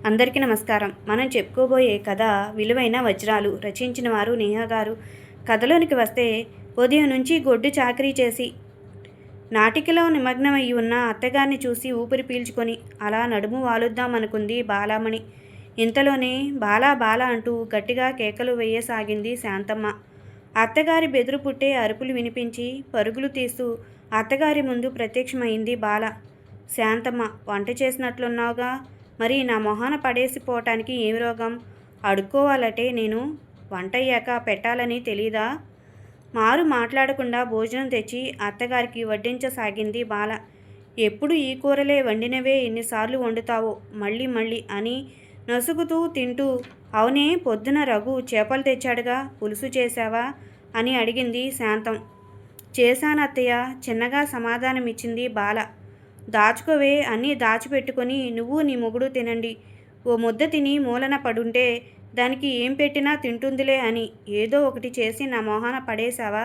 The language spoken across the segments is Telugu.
అందరికీ నమస్కారం. మనం చెప్పుకోబోయే కథ విలువైన వజ్రాలు. రచించిన వారు నేహా గారు. కథలోనికి వస్తే, ఉదయం నుంచి గొడ్డు చాకరీ చేసి నాటికలో నిమగ్నమయ్యి ఉన్న అత్తగారిని చూసి ఊపిరి పీల్చుకొని అలా నడుము వాలుద్దామనుకుంది బాలామణి. ఇంతలోనే బాలా బాలా అంటూ గట్టిగా కేకలు వేయసాగింది శాంతమ్మ. అత్తగారి బెదురు పుట్టే అరుపులు వినిపించి పరుగులు తీస్తూ అత్తగారి ముందు ప్రత్యక్షమైంది బాల. శాంతమ్మ, వంట చేసినట్లున్నావుగా, మరి నా మొహాన పడేసిపోవటానికి ఏమి రోగం? అడుక్కోవాలటే నేను వంటయ్యాక పెట్టాలని తెలీదా? మారు మాట్లాడకుండా భోజనం తెచ్చి అత్తగారికి వడ్డించసాగింది బాల. ఎప్పుడు ఈ కూరలే వండినవే ఎన్నిసార్లు వండుతావో మళ్ళీ మళ్ళీ అని నసుగుతూ తింటూ, అవునే, పొద్దున రఘు చేపలు తెచ్చాడుగా, పులుసు చేశావా అని అడిగింది శాంతం. చేశానత్తయ్య, చిన్నగా సమాధానమిచ్చింది బాల. దాచుకోవే, అన్నీ దాచిపెట్టుకొని నువ్వు నీ మొగుడు తినండి. ఓ ముద్ద తిని మూలన పడుంటే దానికి ఏం పెట్టినా తింటుందిలే అని ఏదో ఒకటి చేసి నా మొహాన పడేశావా?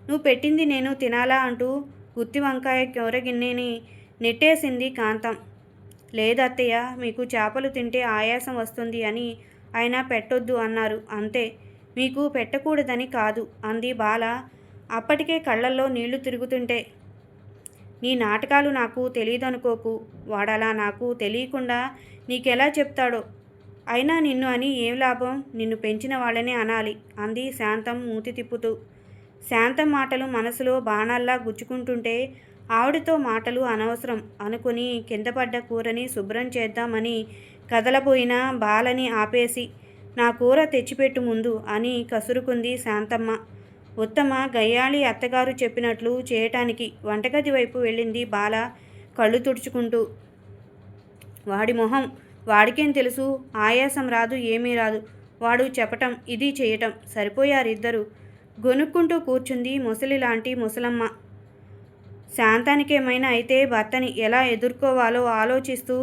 నువ్వు పెట్టింది నేను తినాలా అంటూ గుత్తి వంకాయ కూర గిన్నెని నెట్టేసింది కాంతం. లేదత్తయ్య, మీకు చేపలు తింటే ఆయాసం వస్తుంది అని ఆయన పెట్టొద్దు అన్నారు, అంతే. మీకు పెట్టకూడదని కాదు అంది బాల అప్పటికే కళ్ళల్లో నీళ్లు తిరుగుతుంటే. నీ నాటకాలు నాకు తెలియదనుకోకు. వాడలా నాకు తెలియకుండా నీకెలా చెప్తాడో. అయినా నిన్ను అని ఏం లాభం? నిన్ను పెంచిన వాళ్ళనే అనాలి అంది శాంతం మూతి తిప్పుతూ. శాంతం మాటలు మనసులో బాణాల్లా గుచ్చుకుంటుంటే ఆవిడతో మాటలు అనవసరం అనుకుని కిందపడ్డ కూరని శుభ్రం చేద్దామని కదలబోయిన బాలని ఆపేసి, నా కూర తెచ్చిపెట్టు ముందు అని కసురుకుంది శాంతమ్మ. ఉత్తమ గయ్యాళి అత్తగారు చెప్పినట్లు చేయటానికి వంటగది వైపు వెళ్ళింది బాల కళ్ళు తుడుచుకుంటూ. వాడి మొహం, వాడికేం తెలుసు? ఆయాసం రాదు, ఏమీ రాదు. వాడు చెప్పటం, ఇది చేయటం సరిపోయారిద్దరు. గొనుక్కుంటూ కూర్చుంది ముసలి లాంటి ముసలమ్మ. శాంతానికేమైనా అయితే భర్తని ఎలా ఎదుర్కోవాలో ఆలోచిస్తూ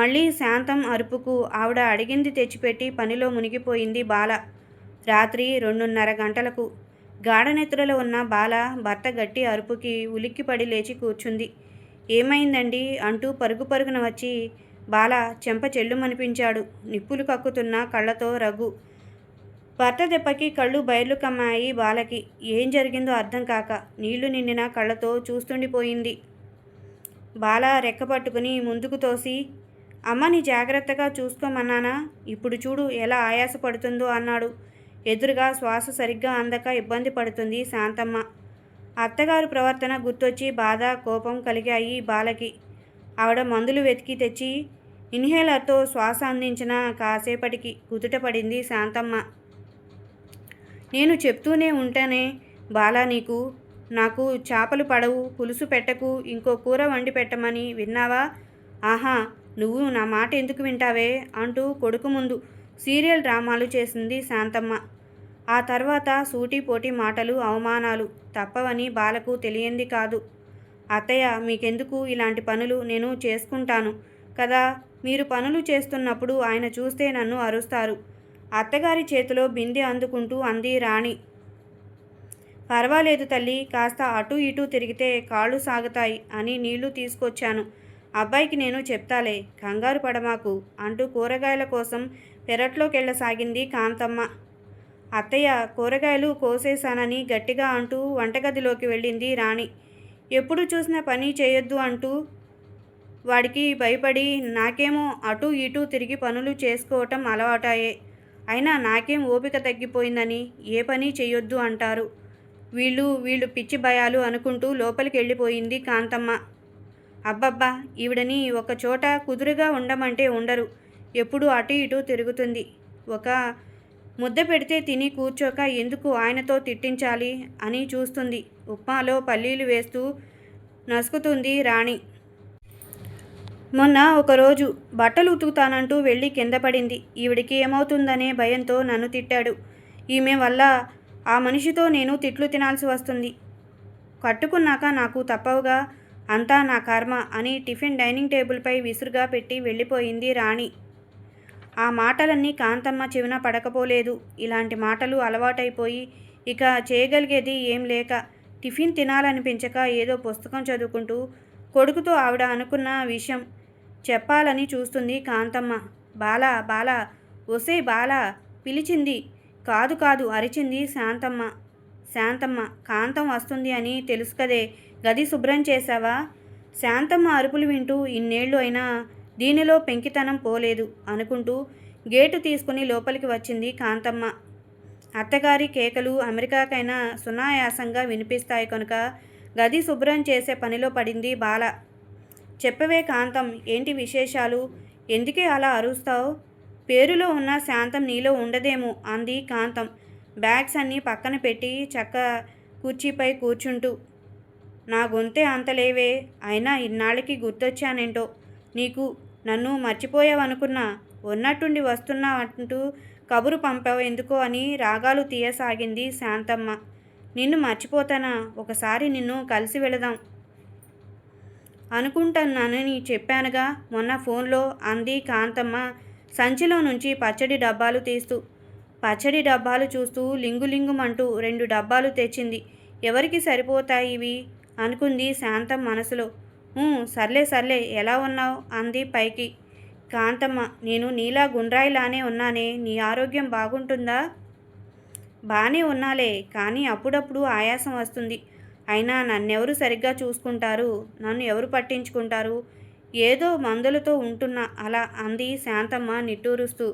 మళ్ళీ శాంతం అరుపుకు ఆవిడ అడిగింది తెచ్చిపెట్టి పనిలో మునిగిపోయింది బాల. రాత్రి 2:30 గంటలకు గాఢనిద్రలో ఉన్న బాల భర్త గట్టి అరుపుకి ఉలిక్కిపడి లేచి కూర్చుంది. ఏమైందండి అంటూ పరుగు పరుగున వచ్చి బాల చెంప చెల్లుమనిపించాడు నిప్పులు కక్కుతున్న కళ్ళతో రఘు. భర్త దెబ్బకి కళ్ళు బయర్లు కమ్మాయి బాలకి. ఏం జరిగిందో అర్థం కాక నీళ్లు నిండిన కళ్ళతో చూస్తుండిపోయింది. బాల రెక్కపట్టుకుని ముందుకు తోసి, అమ్మని జాగ్రత్తగా చూసుకోమన్నానా? ఇప్పుడు చూడు ఎలా ఆయాసపడుతుందో అన్నాడు. ఎదురుగా శ్వాస సరిగ్గా అందక ఇబ్బంది పడుతుంది శాంతమ్మ. అత్తగారు ప్రవర్తన గుర్తొచ్చి బాధ, కోపం కలిగాయి బాలకి. ఆవిడ మందులు వెతికి తెచ్చి ఇన్హేలర్తో శ్వాస అందించిన కాసేపటికి కుదుట పడింది శాంతమ్మ. నేను చెప్తూనే ఉంటానే బాలా నీకు, నాకు చేపలు పడవు, పులుసు పెట్టకు, ఇంకో కూర వండి పెట్టమని, విన్నావా? ఆహా, నువ్వు నా మాట ఎందుకు వింటావే అంటూ కొడుకు ముందు సీరియల్ డ్రామాలు చేసింది శాంతమ్మ. ఆ తర్వాత సూటిపోటి మాటలు, అవమానాలు తప్పవని బాలకు తెలియంది కాదు. అత్తయ్య, మీకెందుకు ఇలాంటి పనులు? నేను చేసుకుంటాను కదా. మీరు పనులు చేస్తున్నప్పుడు ఆయన చూస్తే నన్ను అరుస్తారు. అత్తగారి చేతిలో బిందె అందుకుంటూ అంది రాణి. పర్వాలేదు తల్లి, కాస్త అటూ ఇటూ తిరిగితే కాళ్ళు సాగుతాయి అని నీళ్లు తీసుకొచ్చాను. అబ్బాయికి నేను చెప్తాలే, కంగారు పడమాకు అంటూ కూరగాయల కోసం పెరట్లోకెళ్ళసాగింది కాంతమ్మ. అత్తయ్య, కూరగాయలు కోసేశానని గట్టిగా అంటూ వంటగదిలోకి వెళ్ళింది రాణి. ఎప్పుడు చూసినా పని చేయొద్దు అంటూ వాడికి భయపడి నాకేమో అటూ ఇటూ తిరిగి పనులు చేసుకోవటం అలవాటాయే. అయినా నాకేం ఓపిక తగ్గిపోయిందని ఏ పని చెయ్యొద్దు అంటారు. వీళ్ళు పిచ్చి భయాలు అనుకుంటూ లోపలికి వెళ్ళిపోయింది కాంతమ్మ. అబ్బబ్బా, ఈవిడని ఒక చోట కుదురుగా ఉండమంటే ఉండరు. ఎప్పుడు అటు ఇటూ తిరుగుతుంది. ఒక ముద్ద పెడితే తిని కూర్చోక ఎందుకు ఆయనతో తిట్టించాలి అని చూస్తుంది. ఉప్మాలో పల్లీలు వేస్తూ నసుకుతుంది రాణి. మొన్న ఒకరోజు బట్టలు ఉతుకుతానంటూ వెళ్ళి కింద పడింది. ఈవిడికి ఏమవుతుందనే భయంతో నన్ను తిట్టాడు. ఈమె వల్ల ఆ మనిషితో నేను తిట్లు తినాల్సి వస్తుంది. కట్టుకున్నాక నాకు తప్పవుగా, అంతా నా కర్మ అని టిఫిన్ డైనింగ్ టేబుల్పై విసురుగా పెట్టి వెళ్ళిపోయింది రాణి. ఆ మాటలన్నీ కాంతమ్మ చెవిన పడకపోలేదు. ఇలాంటి మాటలు అలవాటైపోయి ఇక చేయగలిగేది ఏం లేక టిఫిన్ తినాలనిపించక ఏదో పుస్తకం చదువుకుంటూ కొడుకుతో ఆవిడ అనుకున్న విషయం చెప్పాలని చూస్తుంది కాంతమ్మ. బాలా బాలా ఒసే బాలా పిలిచింది. కాదు కాదు అరిచింది శాంతమ్మ. శాంతమ్మ కాంతం వస్తుంది అని తెలుసు కదే, గది శుభ్రం చేశావా? శాంతమ్మ అరుపులు వింటూ ఇన్నేళ్ళు అయినా దీనిలో పెంకితనం పోలేదు అనుకుంటూ గేటు తీసుకుని లోపలికి వచ్చింది కాంతమ్మ. అత్తగారి కేకలు అమెరికాకైనా సునాయాసంగా వినిపిస్తాయి కనుక గది శుభ్రం చేసే పనిలో పడింది బాల. చెప్పవే కాంతం, ఏంటి విశేషాలు? ఎందుకే అలా అరుస్తావు? పేరులో ఉన్న శాంతం నీలో ఉండదేమో అంది కాంతం బ్యాగ్స్ అన్నీ పక్కన పెట్టి చక్క కుర్చీపై కూర్చుంటూ. నా గొంతే అంతలేవే, అయినా ఇన్నాళ్ళకి గుర్తొచ్చానేంటో నీకు. నన్ను మర్చిపోయావనుకున్నా, ఉన్నట్టుండి వస్తున్నా అంటూ కబురు పంపావు ఎందుకో అని రాగాలు తీయసాగింది శాంతమ్మ. నిన్ను మర్చిపోతానా? ఒకసారి నిన్ను కలిసి వెళదాం అనుకుంటున్నానని చెప్పానుగా మొన్న ఫోన్లో అంది కాంతమ్మ సంచిలో నుంచి పచ్చడి డబ్బాలు తీస్తూ. పచ్చడి డబ్బాలు చూస్తూ లింగులింగుమంటూ 2 డబ్బాలు తెచ్చింది. ఎవరికి సరిపోతాయి ఇవి అనుకుంది శాంతం మనసులో. సర్లే సర్లే, ఎలా ఉన్నావు అంది పైకి. కాంతమ్మ, నేను నీలా గుండ్రాయిలానే ఉన్నానే, నీ ఆరోగ్యం బాగుంటుందా? బానే ఉన్నాలే, కానీ అప్పుడప్పుడు ఆయాసం వస్తుంది. అయినా నన్నెవరు సరిగ్గా చూసుకుంటారు? నన్ను ఎవరు పట్టించుకుంటారు? ఏదో మందులతో ఉంటున్నా అలా అంది శాంతమ్మ నిట్టూరుస్తూ.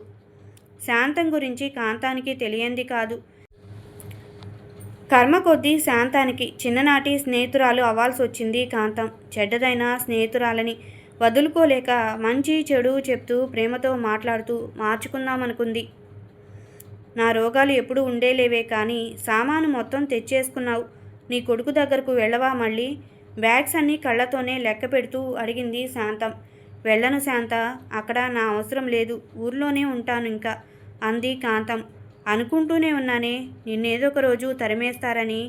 శాంతం గురించి కాంతానికి తెలియంది కాదు. కర్మ కొద్దీ శాంతానికి చిన్ననాటి స్నేహితురాలు అవ్వాల్సి వచ్చింది కాంతం. చెడ్డదైన స్నేహితురాలని వదులుకోలేక మంచి చెడు చెప్తూ ప్రేమతో మాట్లాడుతూ మార్చుకుందామనుకుంది. నా రోగాలు ఎప్పుడు ఉండేలేవే, కానీ సామాను మొత్తం తెచ్చేసుకున్నావు. నీ కొడుకు దగ్గరకు వెళ్ళవా మళ్ళీ? బ్యాగ్స్ అన్నీ కళ్ళతోనే లెక్క పెడుతూ అడిగింది శాంతం. వెళ్ళను శాంత, అక్కడ నా అవసరం లేదు, ఊర్లోనే ఉంటాను ఇంకా అంది కాంతం. అనుకుంటూనే ఉన్నానే నిన్నేదో ఒక రోజు తరిమేస్తారని.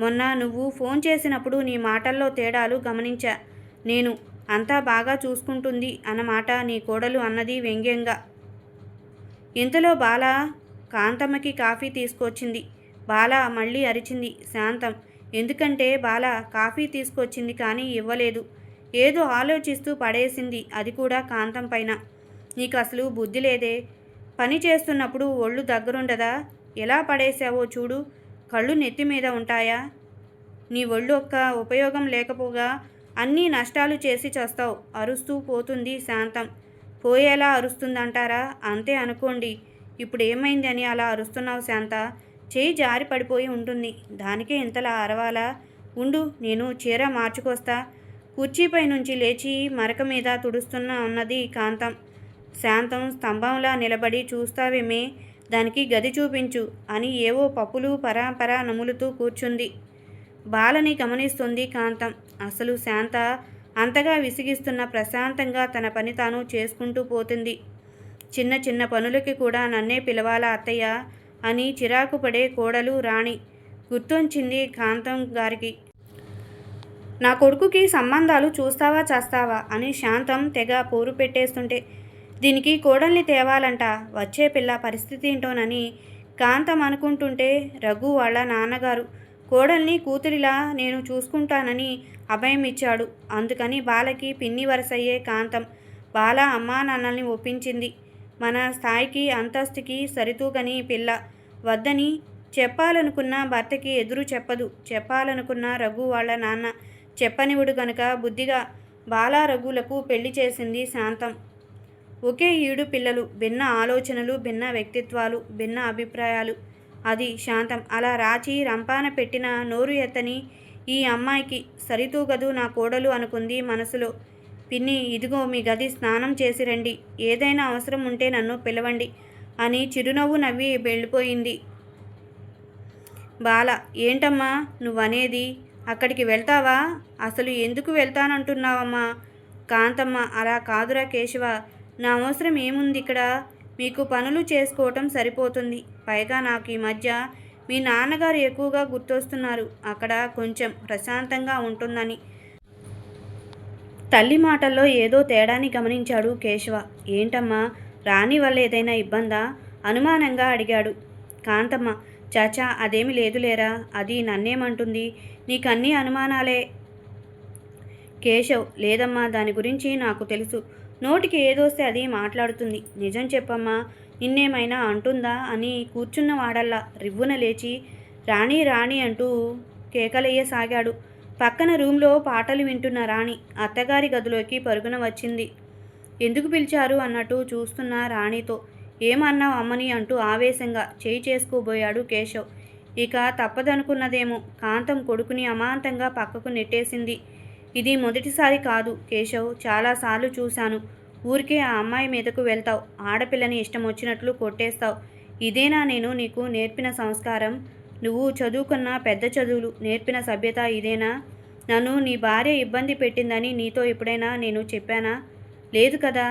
మొన్న నువ్వు ఫోన్ చేసినప్పుడు నీ మాటల్లో తేడాలు గమనించా నేను. అంతా బాగా చూసుకుంటుంది అన్నమాట నీ కోడలు అన్నది వ్యంగ్యంగా. ఇంతలో బాల కాంతమ్మకి కాఫీ తీసుకొచ్చింది. బాల మళ్ళీ అరిచింది శాంతం. ఎందుకంటే బాల కాఫీ తీసుకొచ్చింది కానీ ఇవ్వలేదు. ఏదో ఆలోచిస్తూ పడేసింది, అది కూడా కాంతం పైన. నీకు అసలు బుద్ధి లేదే? పని చేస్తున్నప్పుడు ఒళ్ళు దగ్గరుండదా? ఎలా పడేశావో చూడు. కళ్ళు నెత్తి మీద ఉంటాయా? నీ ఒళ్ళు ఒక్క ఉపయోగం లేకపోగా అన్నీ నష్టాలు చేసి చస్తావు అరుస్తూ పోతుంది శాంతం. పోయేలా అరుస్తుందంటారా? అంతే అనుకోండి. ఇప్పుడు ఏమైంది అని అలా అరుస్తున్నావు శాంత? చేయి జారి పడిపోయి ఉంటుంది, దానికే ఇంతలా అరవాలా? ఉండు, నేను చీర మార్చుకొస్తా. కుర్చీపై నుంచి లేచి మరక మీద తుడుస్తున్న ఉన్నది కాంతం. శాంతం స్తంభంలా నిలబడి చూస్తావేమే, దానికి గది చూపించు అని ఏవో పప్పులు పరాపరా నములుతూ కూర్చుంది. బాలని గమనిస్తుంది కాంతం. అసలు శాంత అంతగా విసిగిస్తున్న ప్రశాంతంగా తన పని తాను చేసుకుంటూ పోతుంది. చిన్న చిన్న పనులకి కూడా నన్నే పిలవాలా అత్తయ్య అని చిరాకు పడే కోడలు రాణి గుర్తొచ్చింది కాంతం గారికి. నా కొడుకుకి సంబంధాలు చూస్తావా చేస్తావా అని శాంతం తెగ పోరు పెట్టేస్తుంటే, దీనికి కోడల్ని తేవాలంట, వచ్చే పిల్ల పరిస్థితి ఏంటోనని కాంతం అనుకుంటుంటే, రఘు వాళ్ళ నాన్నగారు కోడల్ని కూతురిలా నేను చూసుకుంటానని అభయం ఇచ్చాడు. అందుకని బాలకి పిన్ని వరసయ్యే కాంతం బాల అమ్మా నాన్నల్ని ఒప్పించింది. మన స్థాయికి అంతస్తుకి సరితూగని పిల్ల వద్దని చెప్పాలనుకున్న భర్తకి ఎదురు చెప్పదు. చెప్పాలనుకున్న రఘు వాళ్ళ నాన్న చెప్పనివుడు గనుక బుద్ధిగా బాల రఘులకు పెళ్లి చేసింది శాంతం. ఒకే ఈడు పిల్లలు, భిన్న ఆలోచనలు, భిన్న వ్యక్తిత్వాలు, భిన్న అభిప్రాయాలు. అది శాంతం. అలా రాచి రంపాన పెట్టిన నోరు ఎత్తని ఈ అమ్మాయికి సరితూగదు నా కోడలు అనుకుంది మనసులో. పిన్ని, ఇదిగో మీ గది స్నానం చేసి రండి, ఏదైనా అవసరం ఉంటే నన్ను పిలవండి అని చిరునవ్వు నవ్వి వెళ్ళిపోయింది. బాల, ఏంటమ్మా నువ్వనేది? అక్కడికి వెళ్తావా? అసలు ఎందుకు వెళ్తానంటున్నావమ్మా? కాంతమ్మ, అలా కాదురా కేశవ, నా అవసరం ఏముంది ఇక్కడ? మీకు పనులు చేసుకోవటం సరిపోతుంది. పైగా నాకు ఈ మధ్య మీ నాన్నగారు ఎక్కువగా గుర్తొస్తున్నారు. అక్కడ కొంచెం ప్రశాంతంగా ఉంటుందని. తల్లి మాటల్లో ఏదో తేడాని గమనించాడు కేశవ. ఏంటమ్మా, రాణి వల్ల ఏదైనా ఇబ్బందా? అనుమానంగా అడిగాడు. కాంతమ్మ, చాచా అదేమి లేదులేరా, అది నన్నేమంటుంది? నీకన్నీ అనుమానాలే. కేశవ్, లేదమ్మా, దాని గురించి నాకు తెలుసు. నోటికి ఏదోస్తే అది మాట్లాడుతుంది. నిజం చెప్పమ్మా, నిన్నేమైనా అంటుందా అని కూర్చున్న వాడల్లా రివ్వున లేచి రాణి రాణి అంటూ కేకలెయ్యసాగాడు. పక్కన రూంలో పాటలు వింటున్న రాణి అత్తగారి గదిలోకి పరుగున వచ్చింది. ఎందుకు పిలిచారు అన్నట్టు చూస్తున్న రాణితో ఏమన్నావు అమ్మని అంటూ ఆవేశంగా చేయి చేసుకోబోయాడు కేశవ్. ఇక తప్పదనుకున్నదేమో కాంతం కొడుకుని అమాంతంగా పక్కకు నెట్టేసింది. ఇది మొదటిసారి కాదు కేశవ్, చాలాసార్లు చూశాను. ఊరికే ఆ అమ్మాయి మీదకు వెళ్తావు, ఆడపిల్లని ఇష్టం వచ్చినట్లు కొట్టేస్తావు. ఇదేనా నేను నీకు నేర్పిన సంస్కారం? నువ్వు చదువుకున్న పెద్ద చదువులు నేర్పిన సభ్యత ఇదేనా? నన్ను నీ భార్య ఇబ్బంది పెట్టిందని నీతో ఎప్పుడైనా నేను చెప్పానా? లేదు కదా.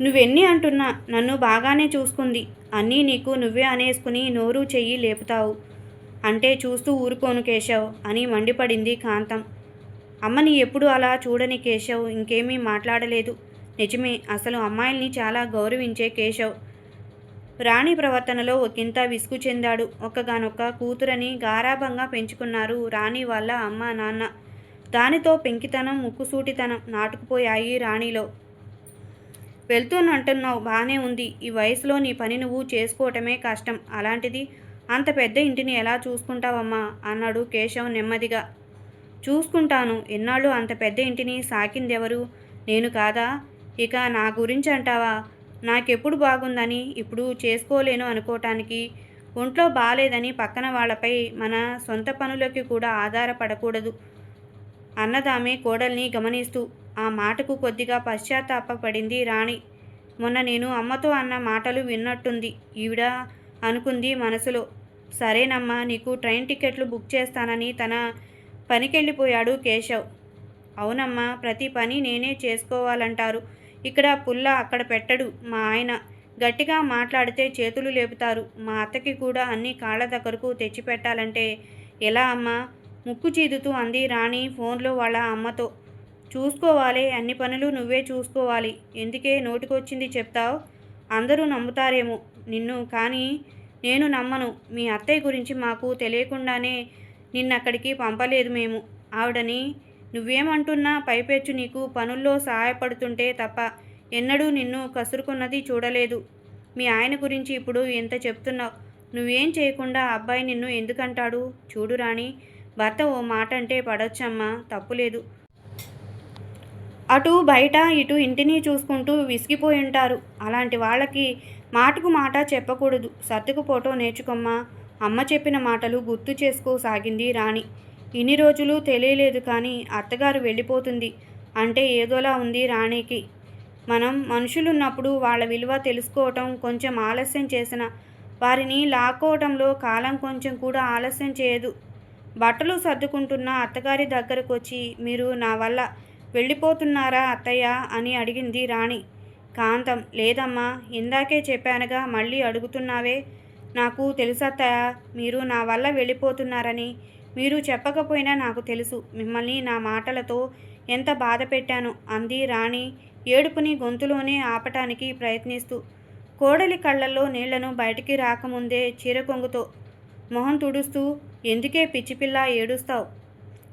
నువ్వెన్ని అంటున్నా నన్ను బాగానే చూసుకుంది. అన్నీ నీకు నువ్వే అనేసుకుని నోరు చెయ్యి లేపుతావు అంటే చూస్తూ ఊరుకోను కేశవ్ అని మండిపడింది కాంతం. అమ్మని ఎప్పుడు అలా చూడని కేశవ్ ఇంకేమీ మాట్లాడలేదు. నిజమే, అసలు అమ్మాయిల్ని చాలా గౌరవించే కేశవ్ రాణి ప్రవర్తనలో ఒకంత విసుగు చెందాడు. ఒక్కగానొక్క కూతురని గారాబంగా పెంచుకున్నారు రాణి వాళ్ళ అమ్మ నాన్న. దానితో పెంకితనం ముక్కుసూటితనం నాటుకుపోయాయి రాణిలో. వెళ్తూనంటున్నావు బానే ఉంది. ఈ వయసులో నీ పని నువ్వు చేసుకోవటమే కష్టం. అలాంటిది అంత పెద్ద ఇంటిని ఎలా చూసుకుంటావమ్మా అన్నాడు కేశవ్ నెమ్మదిగా. చూసుకుంటాను. ఎన్నాళ్ళు అంత పెద్ద ఇంటిని సాకిందెవరు? నేను కాదా? ఇక నా గురించి అంటావా? నాకెప్పుడు బాగుందని ఇప్పుడు చేసుకోలేను అనుకోవటానికి, ఒంట్లో బాలేదని పక్కన వాళ్ళపై మన సొంత పనులకి కూడా ఆధారపడకూడదు అన్నదామె కోడల్ని గమనిస్తూ. ఆ మాటకు కొద్దిగా పశ్చాత్తాపపడింది రాణి. మొన్న నేను అమ్మతో అన్న మాటలు విన్నట్టుంది ఈవిడ అనుకుంది మనసులో. సరేనమ్మా, నీకు ట్రైన్ టికెట్లు బుక్ చేస్తానని తన పనికెళ్ళిపోయాడు కేశవ్. అవునమ్మా, ప్రతి పని నేనే చేసుకోవాలంటారు. ఇక్కడ పుల్ల అక్కడ పెట్టడు మా ఆయన. గట్టిగా మాట్లాడితే చేతులు లేపుతారు. మా అత్తకి కూడా అన్ని కాళ్ళ దగ్గరకు తెచ్చిపెట్టాలంటే ఎలా అమ్మా? ముక్కు చీదుతూ అంది రాణి ఫోన్లో వాళ్ళ అమ్మతో. చూసుకోవాలి, అన్ని పనులు నువ్వే చూసుకోవాలి. ఎందుకే నోటికొచ్చింది చెప్తావు? అందరూ నమ్ముతారేమో నిన్ను, కానీ నేను నమ్మను. మీ అత్తయ్య గురించి మాకు తెలియకుండానే నిన్నక్కడికి పంపలేదు మేము. ఆవిడని నువ్వేమంటున్నా పైపెచ్చు నీకు పనుల్లో సహాయపడుతుంటే తప్ప ఎన్నడూ నిన్ను కసురుకున్నది చూడలేదు. మీ ఆయన గురించి ఇప్పుడు ఎంత చెప్తున్నావు. నువ్వేం చేయకుండా అబ్బాయి నిన్ను ఎందుకంటాడు? చూడు రాణి, భర్త ఓ మాట అంటే పడొచ్చమ్మా, తప్పులేదు. అటు బయట ఇటు ఇంటిని చూసుకుంటూ విసిగిపోయి ఉంటారు. అలాంటి వాళ్ళకి మాటకు మాట చెప్పకూడదు. సర్దుకుపోవటం నేర్చుకోమ్మా. అమ్మ చెప్పిన మాటలు గుర్తు చేసుకోసాగింది రాణి. ఇన్ని రోజులు తెలియలేదు, కానీ అత్తగారు వెళ్ళిపోతుంది అంటే ఏదోలా ఉంది రాణికి. మనం మనుషులున్నప్పుడు వాళ్ళ విలువ తెలుసుకోవటం కొంచెం ఆలస్యం చేసిన వారిని లాక్కోవటంలో కాలం కొంచెం కూడా ఆలస్యం చేయదు. బట్టలు సర్దుకుంటున్న అత్తగారి దగ్గరకు వచ్చి మీరు నా వల్ల వెళ్ళిపోతున్నారా అత్తయ్య అని అడిగింది రాణి. కాంతం లేదమ్మా, ఇందాకే చెప్పానుగా, మళ్ళీ అడుగుతున్నావే? నాకు తెలుసత్తయ్య మీరు నా వల్ల వెళ్ళిపోతున్నారని. మీరు చెప్పకపోయినా నాకు తెలుసు. మిమ్మల్ని నా మాటలతో ఎంత బాధ పెట్టాను అంది రాణి ఏడుపుని గొంతులోనే ఆపటానికి ప్రయత్నిస్తూ. కోడలి కళ్ళల్లో నీళ్లను బయటికి రాకముందే చీరకొంగుతో మొహం తుడుస్తూ ఎందుకే పిచ్చిపిల్ల ఏడుస్తావు?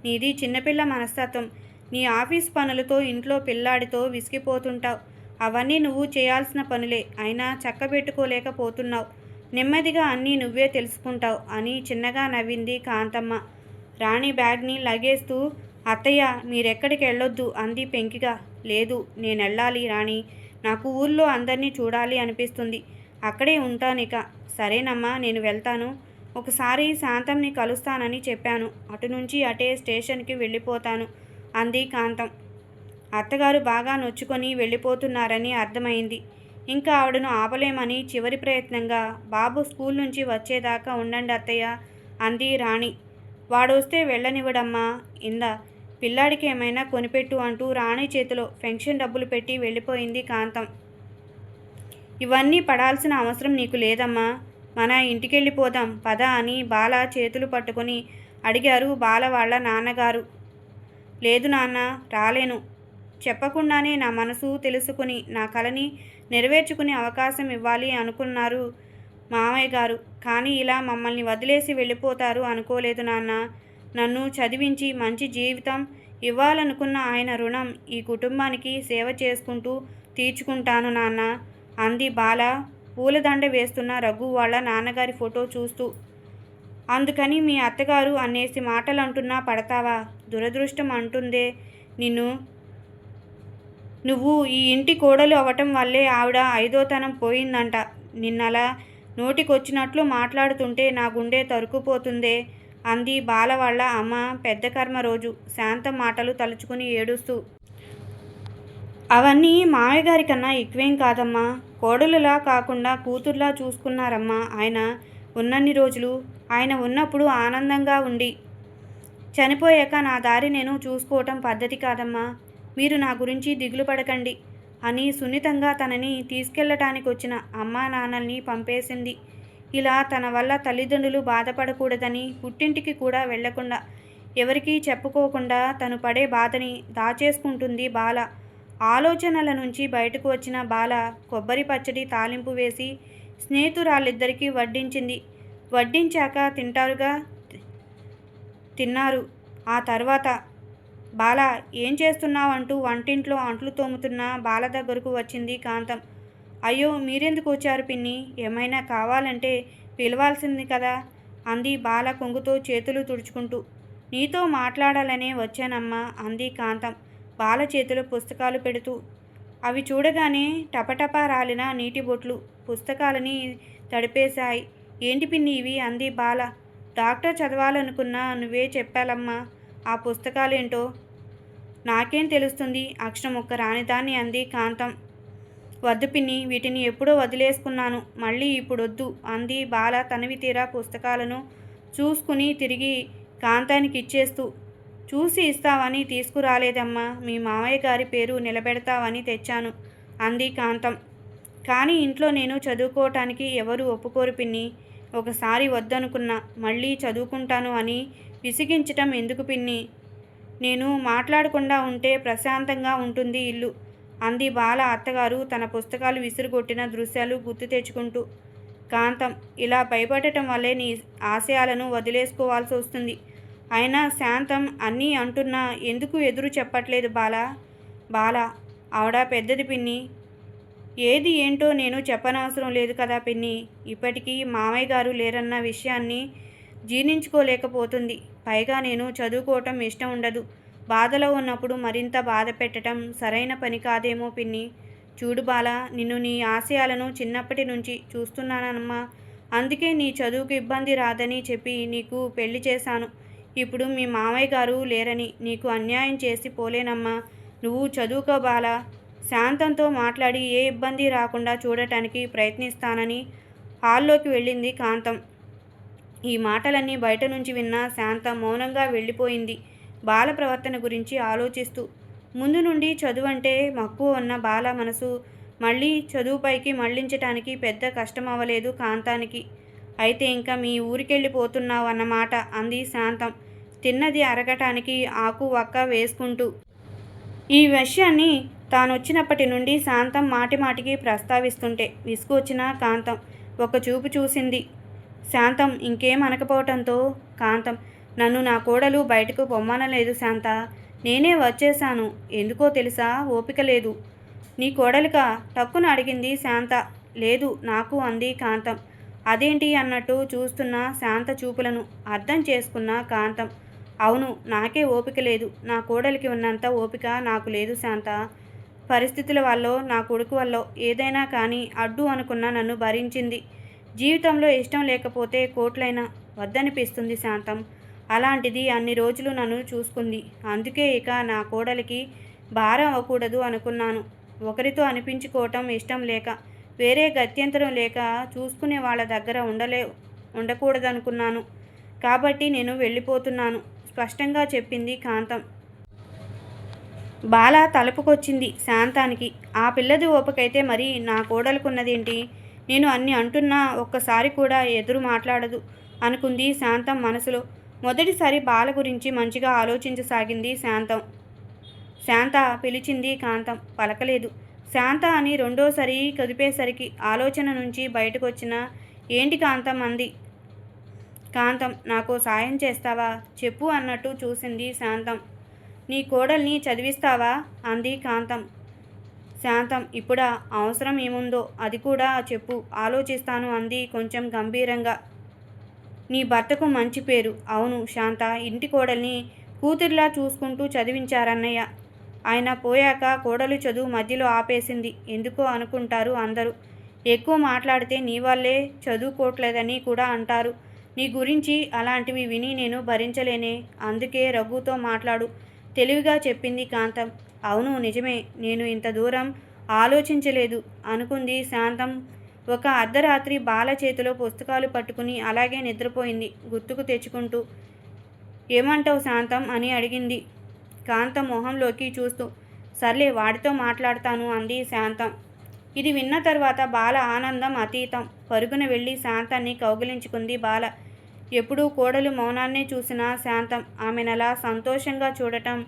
నీది చిన్నపిల్ల మనస్తత్వం. నీ ఆఫీస్ పనులతో ఇంట్లో పిల్లాడితో విసిగిపోతుంటావు. అవన్నీ నువ్వు చేయాల్సిన పనులే, అయినా చక్కబెట్టుకోలేకపోతున్నావు. నెమ్మదిగా అన్నీ నువ్వే తెలుసుకుంటావు అని చిన్నగా నవ్వింది కాంతమ్మ రాణి బ్యాగ్ని లగేస్తూ. అత్తయ్య మీరెక్కడికి వెళ్ళొద్దు అంది పెంకిగా. లేదు, నేనెళ్ళాలి రాణి. నాకు ఊళ్ళో అందరినీ చూడాలి అనిపిస్తుంది. అక్కడే ఉంటానిక. సరేనమ్మా, నేను వెళ్తాను. ఒకసారి శాంతంని కలుస్తానని చెప్పాను. అటు నుంచి అటే స్టేషన్కి వెళ్ళిపోతాను అంది కాంతం. అత్తగారు బాగా నొచ్చుకొని వెళ్ళిపోతున్నారని అర్థమైంది. ఇంకా ఆవిడను ఆపలేమని చివరి ప్రయత్నంగా బాబు స్కూల్ నుంచి వచ్చేదాకా ఉండండి అత్తయ్య అంది రాణి. వాడొస్తే వెళ్ళనివ్వడమ్మా. ఇందా పిల్లాడికి ఏమైనా కొనిపెట్టు అంటూ రాణి చేతిలో పెన్షన్ డబ్బులు పెట్టి వెళ్ళిపోయింది కాంతం. ఇవన్నీ పడాల్సిన అవసరం నీకు లేదమ్మా, మన ఇంటికెళ్ళిపోదాం పద అని బాల చేతులు పట్టుకొని అడిగారు బాల వాళ్ళ నాన్నగారు. లేదు నాన్న, రాలేను. చెప్పకుండానే నా మనసు తెలుసుకుని నా కలని నెరవేర్చుకునే అవకాశం ఇవ్వాలి అనుకున్నారు మామయ్య గారు. కానీ ఇలా మమ్మల్ని వదిలేసి వెళ్ళిపోతారు అనుకోలేదు నాన్న. నన్ను చదివించి మంచి జీవితం ఇవ్వాలనుకున్న ఆయన రుణం ఈ కుటుంబానికి సేవ చేసుకుంటూ తీర్చుకుంటాను నాన్న అంది బాల పూలదండ వేస్తున్న రఘు వాళ్ళ నాన్నగారి ఫోటో చూస్తూ. అందుకని మీ అత్తగారు అనేసి మాటలు అంటున్నా పడతావా? దురదృష్టం అంటుందే నిన్ను. నువ్వు ఈ ఇంటి కోడలు అవ్వటం వల్లే ఆవిడ ఐదోతనం పోయిందంట. నిన్నలా నోటికొచ్చినట్లు మాట్లాడుతుంటే నా గుండె తరుక్కుపోతుందే అంది బాల వాళ్ళ అమ్మ పెద్ద కర్మ రోజు శాంతం మాటలు తలుచుకుని ఏడుస్తూ. అవన్నీ మామయ్యగారి కన్నా ఎక్కువేం కాదమ్మా. కోడలులా కాకుండా కూతుర్లా చూసుకున్నారమ్మా ఆయన ఉన్నన్ని రోజులు. ఆయన ఉన్నప్పుడు ఆనందంగా ఉండి చనిపోయాక నా దారి నేను చూసుకోవటం పద్ధతి కాదమ్మా. మీరు నా గురించి దిగులు పడకండి అని సున్నితంగా తనని తీసుకెళ్ళటానికి వచ్చిన అమ్మా నాన్నల్ని పంపేసింది. ఇలా తన వల్ల తల్లిదండ్రులు బాధపడకూడదని పుట్టింటికి కూడా వెళ్లకుండా ఎవరికీ చెప్పుకోకుండా తను పడే బాధని దాచేసుకుంటుంది బాల. ఆలోచనల నుంచి బయటకు వచ్చిన బాల కొబ్బరి పచ్చడి తాలింపు వేసి స్నేహితురాళ్ళిద్దరికీ వడ్డించింది. వడ్డించాక తింటారుగా. తిన్నారు. ఆ తర్వాత బాల ఏం చేస్తున్నావంటూ వంటింట్లో అంట్లు తోముతున్న బాల దగ్గరకు వచ్చింది కాంతం. అయ్యో మీరెందుకు వచ్చారు పిన్ని? ఏమైనా కావాలంటే పిలవాల్సింది కదా అంది బాల కొంగుతో చేతులు తుడుచుకుంటూ. నీతో మాట్లాడాలనే వచ్చానమ్మా అంది కాంతం బాల చేతిలో పుస్తకాలు పెడుతూ. అవి చూడగానే టపటపా రాలిన నీటి బొట్లు పుస్తకాలని తడిపేశాయి. ఏంటి పిన్ని ఇవి అంది బాల. డాక్టర్ చదవాలనుకున్నా నువ్వే చెప్పాలమ్మా ఆ పుస్తకాలేంటో. నాకేం తెలుస్తుంది అక్షరం ఒక్క రానిదాన్ని అంది కాంతం. వద్దు పిన్ని వీటిని ఎప్పుడో వదిలేసుకున్నాను మళ్ళీ ఇప్పుడొద్దు అంది బాల తనివి తీరా పుస్తకాలను చూసుకుని తిరిగి కాంతానికి ఇచ్చేస్తూ. చూసి ఇస్తావని తీసుకురాలేదమ్మా. మీ మామయ్య గారి పేరు నిలబెడతావని తెచ్చాను అంది కాంతం. కానీ ఇంట్లో నేను చదువుకోవటానికి ఎవరు ఒప్పుకోరు పిన్ని. ఒకసారి వద్దనుకున్నా మళ్ళీ చదువుకుంటాను అని విసిగించటం ఎందుకు పిన్ని? నేను మాట్లాడకుండా ఉంటే ప్రశాంతంగా ఉంటుంది ఇల్లు అంది బాల అత్తగారు తన పుస్తకాలు విసిరుగొట్టిన దృశ్యాలు గుర్తు తెచ్చుకుంటూ. కాంతం ఇలా భయపడటం వల్లే నీ ఆశయాలను వదిలేసుకోవాల్సి వస్తుంది. అయినా శాంతం అన్నీ అంటున్నా ఎందుకు ఎదురు చెప్పట్లేదు బాల? బాల ఆవిడ పెద్దది పిన్ని. ఏది ఏంటో నేను చెప్పనవసరం లేదు కదా పిన్ని. ఇప్పటికీ మామయ్య గారు లేరన్న విషయాన్ని జీర్ణించుకోలేకపోతుంది. పైగా నేను చదువుకోవటం ఇష్టం ఉండదు. బాధలో ఉన్నప్పుడు మరింత బాధ పెట్టడం సరైన పని కాదేమో పిన్ని. చూడు బాల నిన్ను నీ ఆశయాలను చిన్నప్పటి నుంచి చూస్తున్నానమ్మా. అందుకే నీ చదువుకు ఇబ్బంది రాదని చెప్పి నీకు పెళ్లి చేశాను. ఇప్పుడు మీ మామయ్య గారు లేరని నీకు అన్యాయం చేసి పోలేనమ్మా. నువ్వు చదువుకో బాల. శాంతంతో మాట్లాడి ఏ ఇబ్బంది రాకుండా చూడటానికి ప్రయత్నిస్తానని హాల్లోకి వెళ్ళింది కాంతం. ఈ మాటలన్నీ బయట నుంచి విన్న శాంతం మౌనంగా వెళ్ళిపోయింది బాల ప్రవర్తన గురించి ఆలోచిస్తూ. ముందు నుండి చదువంటే మక్కువ ఉన్న బాల మనసు మళ్ళీ చదువుపైకి మళ్లించటానికి పెద్ద కష్టమవ్వలేదు కాంతానికి. అయితే ఇంకా మీ ఊరికెళ్ళిపోతున్నావు అన్నమాట అంది శాంతం తిన్నది అరగటానికి ఆకు వక్క వేసుకుంటూ. ఈ విషయాన్ని తానొచ్చినప్పటి నుండి శాంతం మాటిమాటికి ప్రస్తావిస్తుంటే విసుగొచ్చిన కాంతం ఒక చూపు చూసింది. శాంతం ఇంకేం అనకపోవటంతో కాంతం నన్ను నా కోడలు బయటకు పొమ్మనలేదు శాంత. నేనే వచ్చేశాను. ఎందుకో తెలుసా ఓపిక లేదు. నీ కోడలికా టక్కున అడిగింది శాంత. లేదు నాకు అంది కాంతం. అదేంటి అన్నట్టు చూస్తున్న శాంత చూపులను అర్థం చేసుకున్న కాంతం. అవును నాకే ఓపిక లేదు. నా కోడలికి ఉన్నంత ఓపిక నాకు లేదు శాంత. పరిస్థితుల వల్లో నా కొడుకు వల్లో ఏదైనా కానీ అడ్డు అనుకున్న నన్ను భరించింది. జీవితంలో ఇష్టం లేకపోతే కోట్లైనా వద్దనిపిస్తుంది శాంతం. అలాంటిది అన్ని రోజులు నన్ను చూసుకుంది. అందుకే ఇక నా కోడలికి భారం అవ్వకూడదు అనుకున్నాను. ఒకరితో అనిపించుకోవటం ఇష్టం లేక వేరే గత్యంతరం లేక చూసుకునే వాళ్ళ దగ్గర ఉండకూడదనుకున్నాను. కాబట్టి నేను వెళ్ళిపోతున్నాను స్పష్టంగా చెప్పింది కాంతం. బాల తలుపుకొచ్చింది శాంతానికి. ఆ పిల్లది ఓపికైతే మరి నా కోడలుకున్నదేంటి? నేను అన్ని అంటున్నా ఒక్కసారి కూడా ఎదురు మాట్లాడదు అనుకుంది శాంతం మనసులో. మొదటిసారి బాల గురించి మంచిగా ఆలోచించసాగింది శాంతం. శాంత పిలిచింది కాంతం. పలకలేదు. శాంత అని రెండోసారి కదిపేసరికి ఆలోచన నుంచి బయటకొచ్చిన ఏంటి కాంతం అంది. కాంతం నాకో సాయం చేస్తావా చెప్పు అన్నట్టు చూసింది శాంతం. నీ కోడల్ని చదివిస్తావా అంది కాంతం. శాంతం. ఇప్పుడా? అవసరం ఏముందో అది కూడా చెప్పు, ఆలోచిస్తాను అంది కొంచెం గంభీరంగా. నీ భర్తకు మంచి పేరు. అవును శాంత, ఇంటి కోడల్ని కూతురిలా చూసుకుంటూ చదివించారన్నయ్య. ఆయన పోయాక కోడలు చదువు మధ్యలో ఆపేసింది. ఎందుకో అనుకుంటారు అందరూ. ఎక్కువ మాట్లాడితే నీ వల్లే చదువుకోవట్లేదని కూడా అంటారు. నీ గురించి అలాంటివి విని నేను భరించలేనే. అందుకే రఘుతో మాట్లాడు, తెలివిగా చెప్పింది కాంతం. అవును నిజమే, నేను ఇంత దూరం ఆలోచించలేదు అనుకుంది శాంతం. ఒక అర్ధరాత్రి బాల చేతిలో పుస్తకాలు పట్టుకుని అలాగే నిద్రపోయింది గుర్తుకు తెచ్చుకుంటూ. ఏమంటావు శాంతం అని అడిగింది కాంతం మొహంలోకి చూస్తూ. సర్లే, వాడితో మాట్లాడతాను అంది శాంతం. ఇది విన్న తర్వాత బాల ఆనందం అతీతం. పరుగున వెళ్ళి శాంతాన్ని కౌగిలించుకుంది బాల. ఎప్పుడూ కోడలు మౌనాన్నే చూసిన శాంతం ఆమెనలా సంతోషంగా చూడటం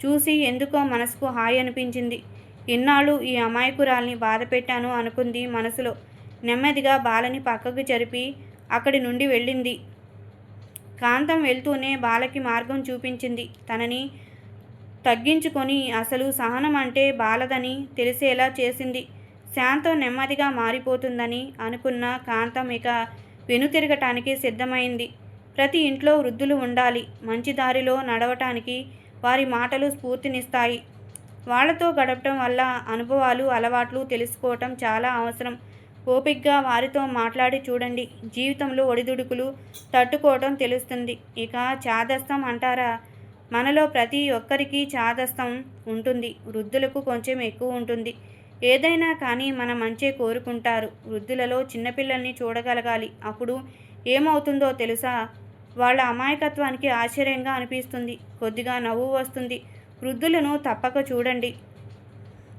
చూసి ఎందుకో మనసుకు హాయి అనిపించింది. ఇన్నాళ్ళు ఈ అమాయకురాల్ని బాధపెట్టాను అనుకుంది మనసులో. నెమ్మదిగా బాలని పక్కకు జరిపి అక్కడి నుండి వెళ్ళింది. కాంతం వెళ్తూనే బాలకి మార్గం చూపించింది. తనని తగ్గించుకొని అసలు సహనం అంటే బాలదని తెలిసేలా చేసింది. శాంతం నెమ్మదిగా మారిపోతుందని అనుకున్న కాంతం ఇక వెనుతిరగటానికి సిద్ధమైంది. ప్రతి ఇంట్లో వృద్ధులు ఉండాలి. మంచి దారిలో నడవటానికి వారి మాటలు స్ఫూర్తినిస్తాయి. వాళ్లతో గడపటం వల్ల అనుభవాలు, అలవాట్లు తెలుసుకోవటం చాలా అవసరం. ఓపిగ్గా వారితో మాట్లాడి చూడండి. జీవితంలో ఒడిదుడుకులు తట్టుకోవటం తెలుస్తుంది. ఇక చాదస్తం అంటారా? మనలో ప్రతి ఒక్కరికి చాదస్తం ఉంటుంది. వృద్ధులకు కొంచెం ఎక్కువ ఉంటుంది. ఏదైనా కానీ మన మంచే కోరుకుంటారు. వృద్ధులలో చిన్నపిల్లల్ని చూడగలగాలి. అప్పుడు ఏమవుతుందో తెలుసా? వాళ్ళ అమాయకత్వానికి ఆశ్చర్యంగా అనిపిస్తుంది. కొద్దిగా నవ్వు వస్తుంది. వృద్ధులను తప్పక చూడండి,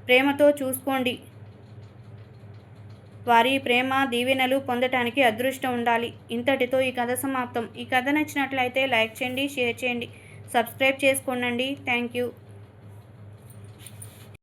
ప్రేమతో చూసుకోండి. వారి ప్రేమ దీవెనలు పొందటానికి అదృష్టం ఉండాలి. ఇంతటితో ఈ కథ సమాప్తం. ఈ కథ నచ్చినట్లయితే లైక్ చేయండి, షేర్ చేయండి, సబ్స్క్రైబ్ చేసుకోండి. Thank you.